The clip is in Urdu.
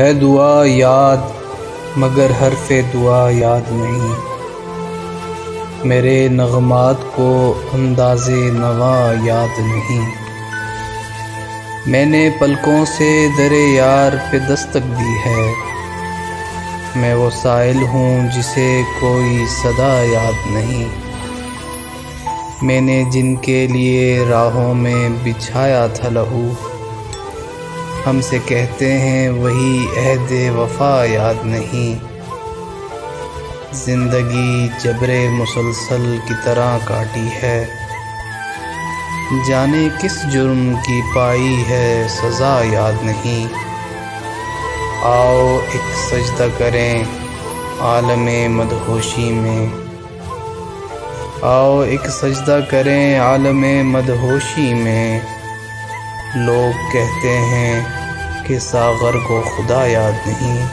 ہے دعا یاد مگر حرف دعا یاد نہیں، میرے نغمات کو انداز نوا یاد نہیں۔ میں نے پلکوں سے در یار پہ دستک دی ہے، میں وہ سائل ہوں جسے کوئی صدا یاد نہیں۔ میں نے جن کے لیے راہوں میں بچھایا تھا لہو، ہم سے کہتے ہیں وہی عہد وفا یاد نہیں۔ زندگی جبر مسلسل کی طرح کاٹی ہے، جانے کس جرم کی پائی ہے سزا یاد نہیں۔ آؤ ایک سجدہ کریں عالم مدہوشی میں، آؤ ایک سجدہ کریں عالم مدہوشی میں۔ لوگ کہتے ہیں کہ ساغر کو خدا یاد نہیں۔